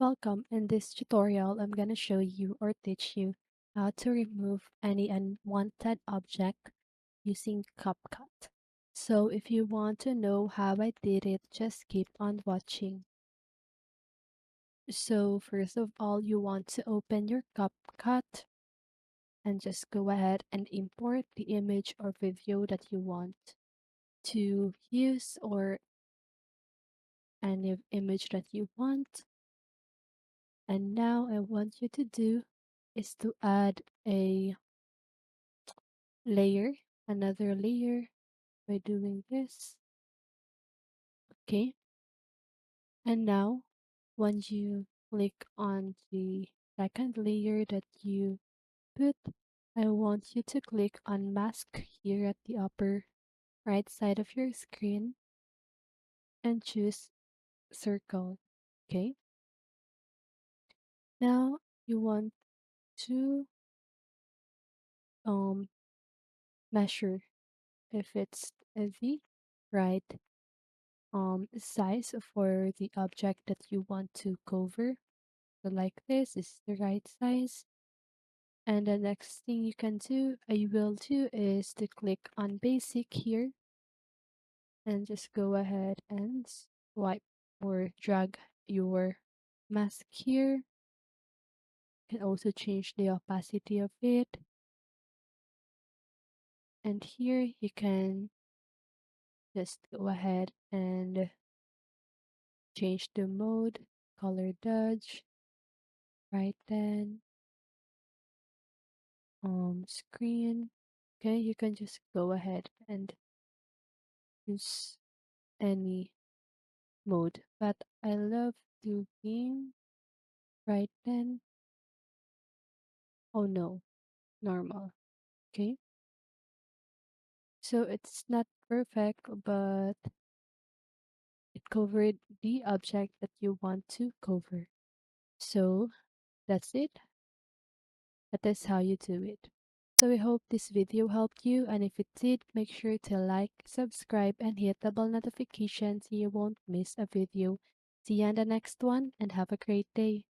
Welcome. In this tutorial, I'm going to show you or teach you how to remove any unwanted object using CapCut. So if you want to know how I did it, just keep on watching. So first of all, you want to open your CapCut and just go ahead and import the image or video that you want to use or any image that you want. And now I want you to do is to add a layer, another layer by doing this. Okay. And now once you click on the second layer that you put, I want you to click on mask here at the upper right side of your screen and choose circle. Okay. Now you want to um measure if it's the right size for the object that you want to cover. So like this is the right size. And the next thing you will do is to click on basic here and just go ahead and swipe or drag your mask here. You can also change the opacity of it. And here you can just go ahead and change the mode, color dodge, right then, screen. Okay, you can just go ahead and use any mode, but I love doing right then. Oh no, normal. Okay, so it's not perfect, but it covered the object that you want to cover. So that's it. That is how you do it. So we hope this video helped you, and if it did, make sure to like, subscribe, and hit the bell notification so you won't miss a video. See you on the next one, and have a great day.